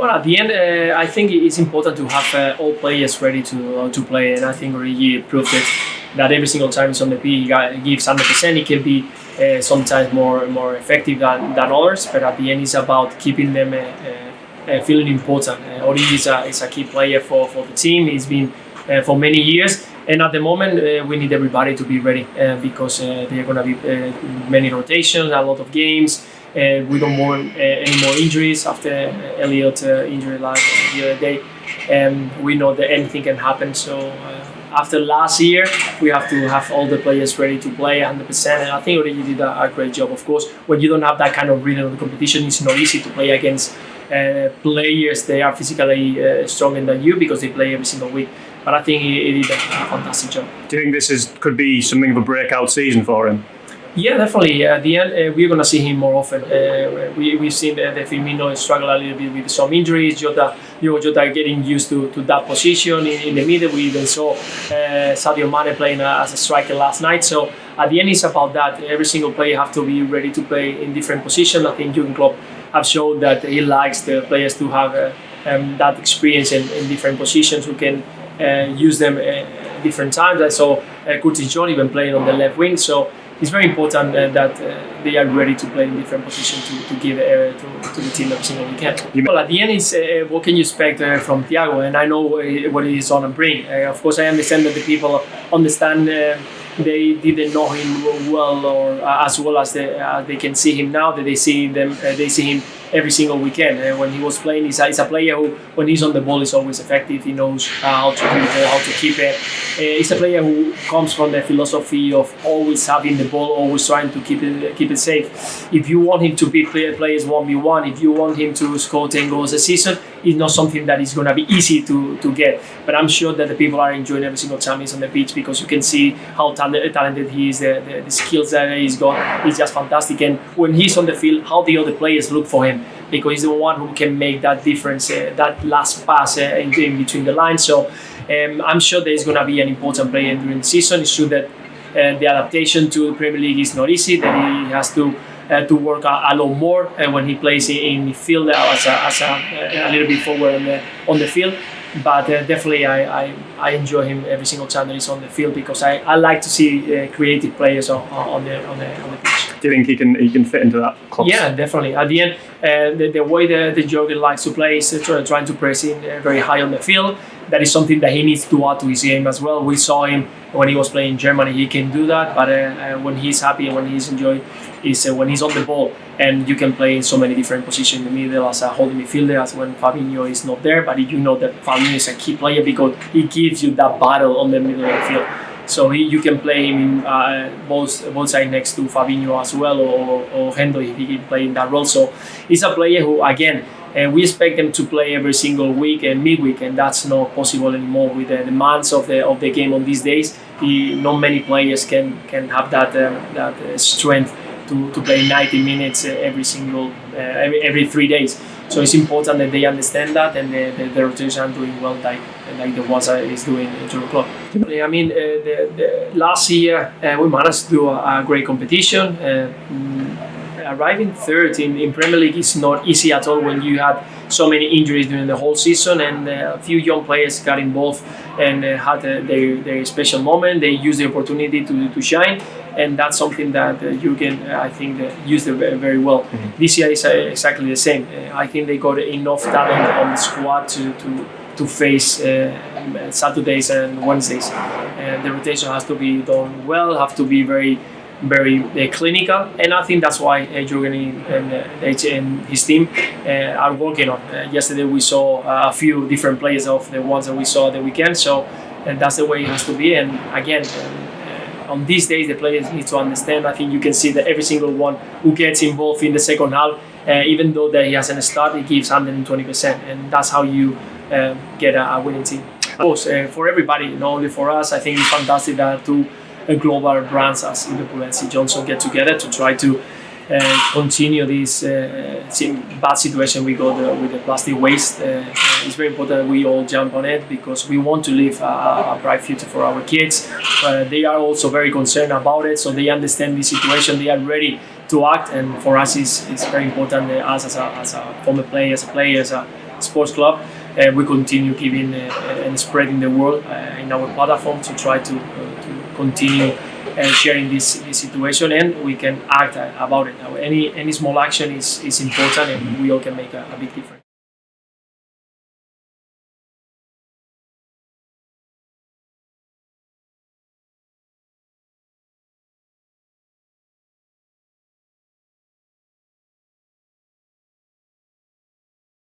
Well, at the end, I think it's important to have all players ready to play, and I think Origi proved it. That every single time he's on the pitch, he gives 100%. It can be sometimes more effective than others, but at the end, it's about keeping them feeling important. Origi is a key player for the team. He's been for many years, and at the moment, we need everybody to be ready because there are going to be many rotations, a lot of games. We don't want any more injuries after Elliot injury like the other day. We know that anything can happen. So after last year, we have to have all the players ready to play 100%. And I think already did a great job. Of course, when you don't have that kind of rhythm of the competition, it's not easy to play against players. They are physically stronger than you because they play every single week. But I think he did a fantastic job. Do you think this could be something of a breakout season for him? Yeah, definitely. At the end, we're going to see him more often. We've seen the Firmino struggle a little bit with some injuries. Jota getting used to that position in the middle. We even saw Sadio Mane playing as a striker last night. So at the end, it's about that. Every single player have to be ready to play in different positions. I think Jurgen Klopp have shown that he likes the players to have that experience in different positions who can use them different times. I saw Curtis Jones even playing on the left wing. So it's very important that they are ready to play in different positions to give to the team every single weekend. Well, at the end, it's what can you expect from Thiago? And I know what he's on and bring. Of course, I understand that the people understand they didn't know him well or as well as they can see him now. That they see him every single weekend. When he was playing, he's a player who, when he's on the ball, is always effective. He knows how to keep it. He's a player who comes from the philosophy of always having the ball, always trying to keep it safe. If you want him to beat players 1v1, if you want him to score 10 goals a season, it's not something that is going to be easy to get. But I'm sure that the people are enjoying every single time he's on the pitch because you can see how talented he is, the skills that he's got. He's just fantastic. And when he's on the field, how the other players look for him, because he's the one who can make that difference, that last pass in between the lines. So I'm sure that he's going to be an important player during the season. It's true that the adaptation to the Premier League is not easy, that he has to work a lot more when he plays in midfield as a little bit forward on the field. But definitely I enjoy him every single time that he's on the field because I like to see creative players on the pitch. Do you think he can fit into that club? Yeah, definitely. At the end, the way that Jurgen likes to play is trying to press in very high on the field. That is something that he needs to add to his game as well. We saw him when he was playing in Germany. He can do that, but when he's happy and when he's enjoying, is when he's on the ball, and you can play in so many different positions in the middle as a holding midfielder, as when Fabinho is not there. But you know that Fabinho is a key player because he gives you that battle on the middle of the field. So you can play him in both sides next to Fabinho as well, or Hendo if he can play in that role. So he's a player who, again, we expect them to play every single week and midweek, and that's not possible anymore with the demands of the game on these days. Not many players can have that strength to play 90 minutes every 3 days. So it's important that they understand that, and the rotation are doing well, like the ones that is doing Jurgen Klopp. I mean, the last year we managed to do a great competition. Arriving third in Premier League is not easy at all when you had so many injuries during the whole season, and a few young players got involved and had their special moment. They used the opportunity to shine, and that's something that Jurgen, I think, used very well. Mm-hmm. This year is exactly the same. I think they got enough talent on the squad to face Saturdays and Wednesdays. The rotation has to be done well, have to be very clinical, and I think that's why Jurgen and his team are working on. Yesterday we saw a few different players of the ones that we saw the weekend, so that's the way it has to be. And again, on these days the players need to understand. I think you can see that every single one who gets involved in the second half, even though that he hasn't started, he gives 120%, and that's how you get a winning team. Of course, for everybody, not only for us, I think it's fantastic that two global brands as Liverpool and Johnson get together to try to continue this bad situation we got with the plastic waste. It's very important that we all jump on it because we want to leave a bright future for our kids. They are also very concerned about it, so they understand the situation. They are ready to act, and for us, it's very important. Us as a former player, as sports club. We continue giving and spreading the word in our platform to try to continue sharing this situation, and we can act about it. Now, any small action is important, and we all can make a big difference.